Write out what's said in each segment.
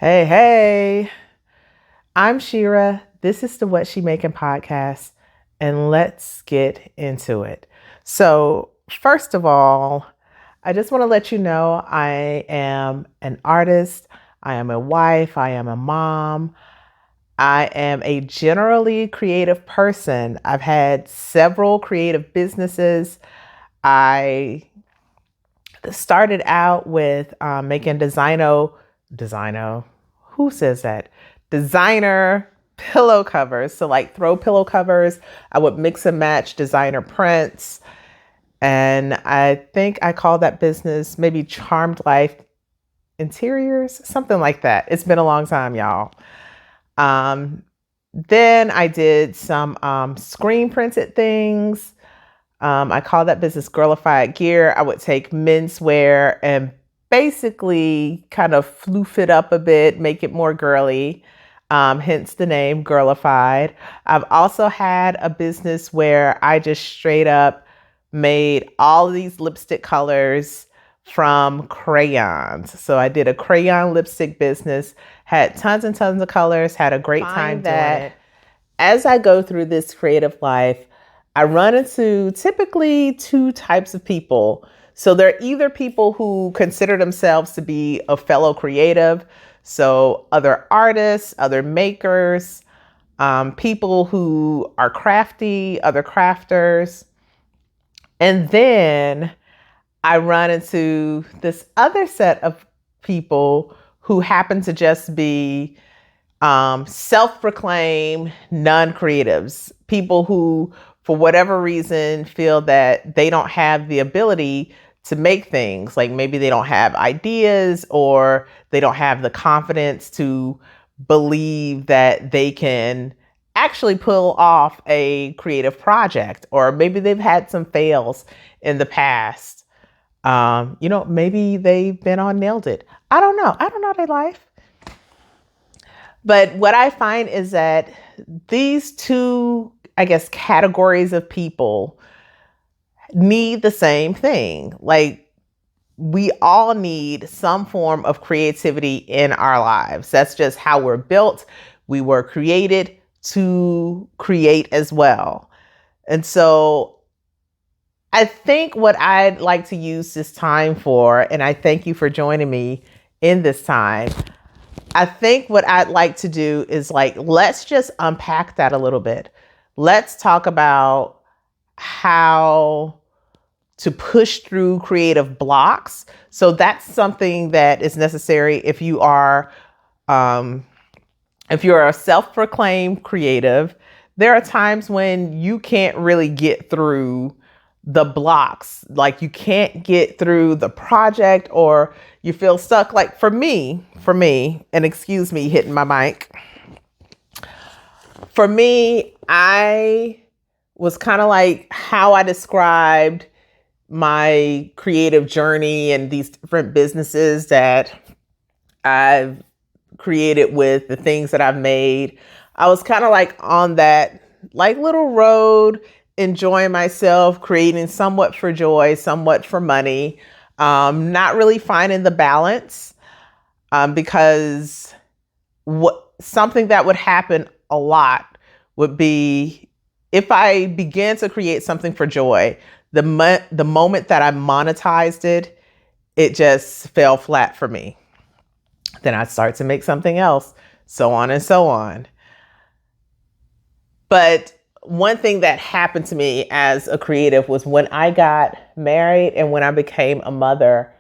Hey, hey, I'm Shira. This is the What She Making podcast, and let's get into it. So, first of all, I just want to let you know I am an artist, I am a wife, I am a mom, I am a generally creative person. I've had several creative businesses. I started out with making designo, who says that? Designer pillow covers. So like throw pillow covers. I would mix and match designer prints. And I think I called that business maybe Charmed Life Interiors, something like that. It's been a long time, y'all. Um, then I did some screen printed things. I call that business Girlified Gear. I would take menswear and basically kind of floof it up a bit, make it more girly, hence the name Girlified. I've also had a business where I just straight up made all of these lipstick colors from crayons. So I did a crayon lipstick business, had tons and tons of colors, had a great time doing it. As I go through this creative life, I run into typically two types of people. So they're either people who consider themselves to be a fellow creative, so other artists, other makers, people who are crafty, other crafters. And then I run into this other set of people who happen to just be self-proclaimed non-creatives, people who, for whatever reason, feel that they don't have the ability to make things. Like maybe they don't have ideas or they don't have the confidence to believe that they can actually pull off a creative project, or maybe they've had some fails in the past. Maybe they've been on Nailed It. I don't know. I don't know their life. But what I find is that these two, I guess, categories of people need the same thing. Like, we all need some form of creativity in our lives. That's just how we're built. We were created to create as well. And so I think what I'd like to use this time for, and I thank you for joining me in this time, I think what I'd like to do is let's just unpack that a little bit. Let's talk about how to push through creative blocks. So that's something that is necessary if you are, if you're a self-proclaimed creative. There are times when you can't really get through the blocks. Like you can't get through the project or you feel stuck. Like for me, and excuse me hitting my mic. For me, I was kind of like how I described my creative journey and these different businesses that I've created with the things that I've made. I was kind of like on that like little road, enjoying myself, creating somewhat for joy, somewhat for money, not really finding the balance, because something that would happen a lot would be if I began to create something for joy, the moment that I monetized it, it just fell flat for me. Then I'd start to make something else, so on and so on. But one thing that happened to me as a creative was when I got married and when I became a mother,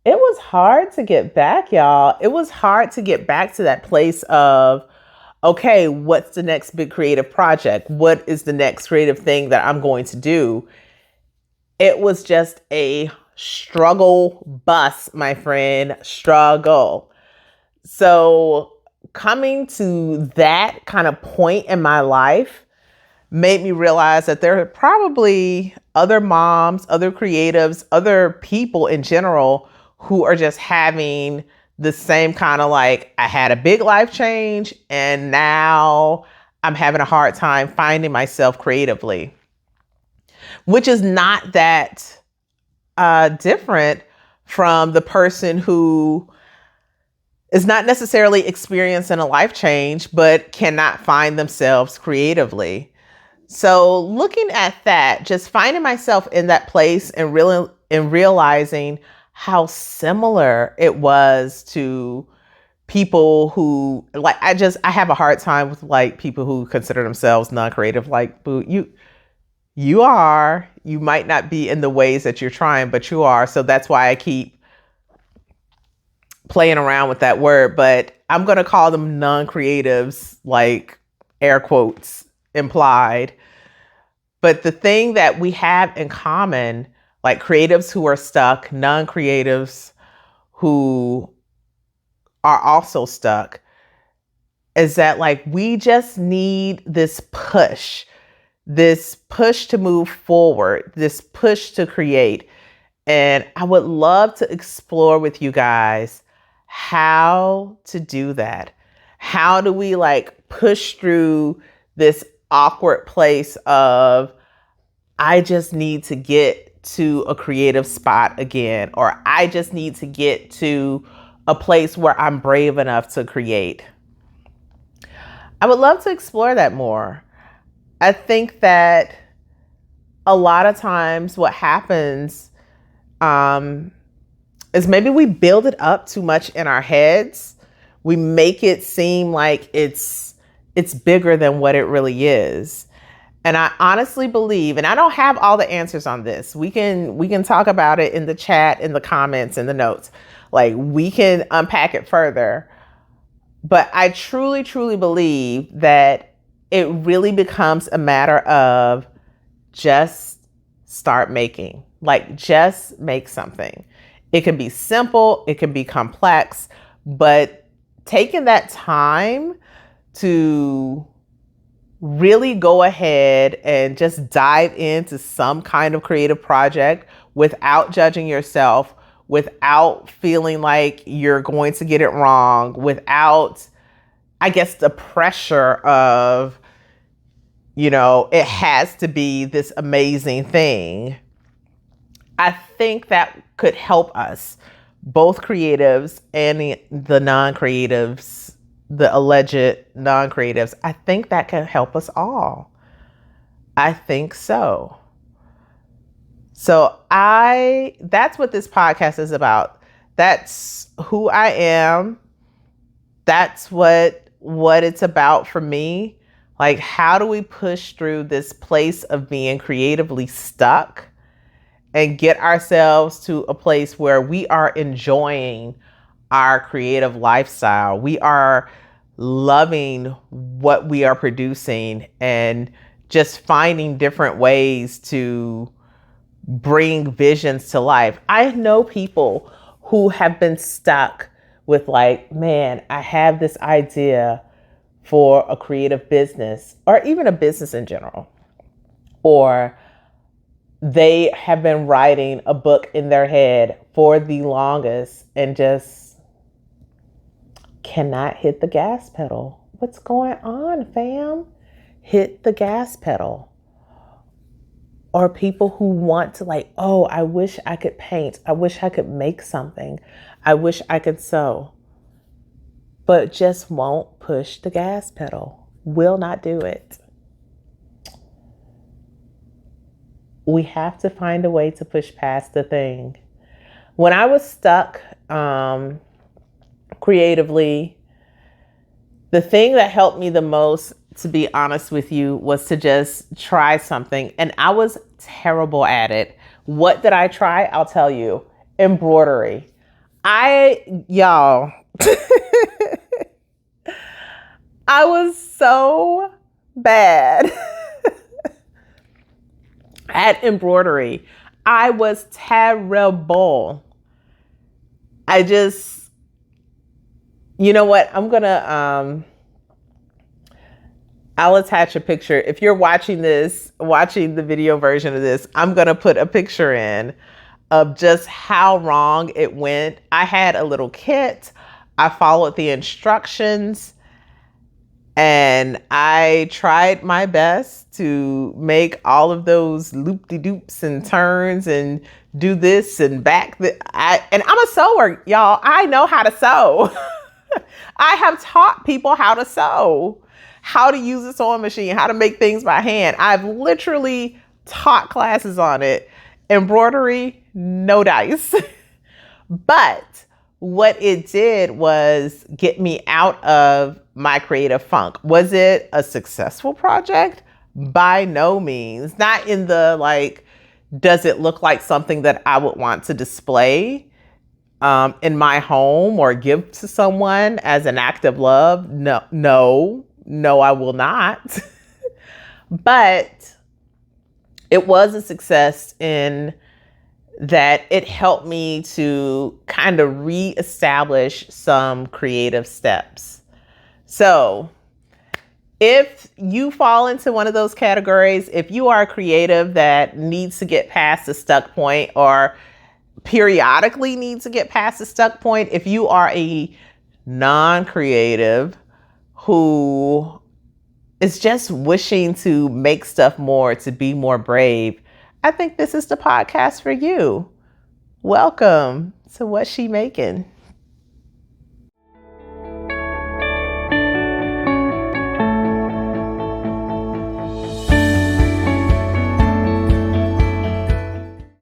it was hard to get back, y'all. It was hard to get back to that place of, okay, what's the next big creative project? What is the next creative thing that I'm going to do? It was just a struggle bus, my friend, struggle. So coming to that kind of point in my life made me realize that there are probably other moms, other creatives, other people in general who are just having the same kind of like, I had a big life change and now I'm having a hard time finding myself creatively, which is not that different from the person who is not necessarily experiencing a life change, but cannot find themselves creatively. So looking at that, just finding myself in that place and really and realizing how similar it was to people who like I have a hard time with like people who consider themselves non-creative. Like, boo, you might not be in the ways that you're trying, but you are. So that's why I keep playing around with that word, but I'm going to call them non-creatives, like air quotes implied. But the thing that we have in common, like creatives who are stuck, non-creatives who are also stuck, is that like we just need this push to move forward, this push to create. And I would love to explore with you guys how to do that. How do we like push through this awkward place of, I just need to get to a creative spot again, or I just need to get to a place where I'm brave enough to create? I would love to explore that more. I think that a lot of times what happens is maybe we build it up too much in our heads. We make it seem like it's bigger than what it really is. And I honestly believe, and I don't have all the answers on this. We can talk about it in the chat, in the comments, in the notes. Like we can unpack it further. But I truly, truly believe that it really becomes a matter of just start making. Like just make something. It can be simple, it can be complex, but taking that time to really go ahead and just dive into some kind of creative project without judging yourself, without feeling like you're going to get it wrong, without, I guess, the pressure of, it has to be this amazing thing. I think that could help us, both creatives and the non-creatives, the alleged non-creatives. I think that can help us all. I think so. So that's what this podcast is about. That's who I am. That's what it's about for me. Like, how do we push through this place of being creatively stuck and get ourselves to a place where we are enjoying our creative lifestyle? We are loving what we are producing and just finding different ways to bring visions to life. I know people who have been stuck with like, man, I have this idea for a creative business or even a business in general, or they have been writing a book in their head for the longest and just cannot hit the gas pedal. What's going on, fam? Hit the gas pedal. Or people who want to like, oh, I wish I could paint. I wish I could make something. I wish I could sew. But just won't push the gas pedal. Will not do it. We have to find a way to push past the thing. When I was stuck creatively, the thing that helped me the most, to be honest with you, was to just try something. And I was terrible at it. What did I try? I'll tell you. Embroidery. Y'all, I was so bad at embroidery. I was terrible. You know what? I'll attach a picture. If you're watching the video version of this, I'm going to put a picture in of just how wrong it went. I had a little kit. I followed the instructions and I tried my best to make all of those loop-de-doops and turns and do this and back. And I'm a sewer, y'all. I know how to sew. I have taught people how to sew, how to use a sewing machine, how to make things by hand. I've literally taught classes on it. Embroidery, no dice. But what it did was get me out of my creative funk. Was it a successful project? By no means. Not in the like, does it look like something that I would want to display in my home or give to someone as an act of love? No, I will not. But it was a success in that it helped me to kind of reestablish some creative steps. So if you fall into one of those categories, if you are a creative that needs to get past the stuck point or periodically needs to get past the stuck point, if you are a non-creative who is just wishing to make stuff more, to be more brave, I think this is the podcast for you. Welcome to What's She Making?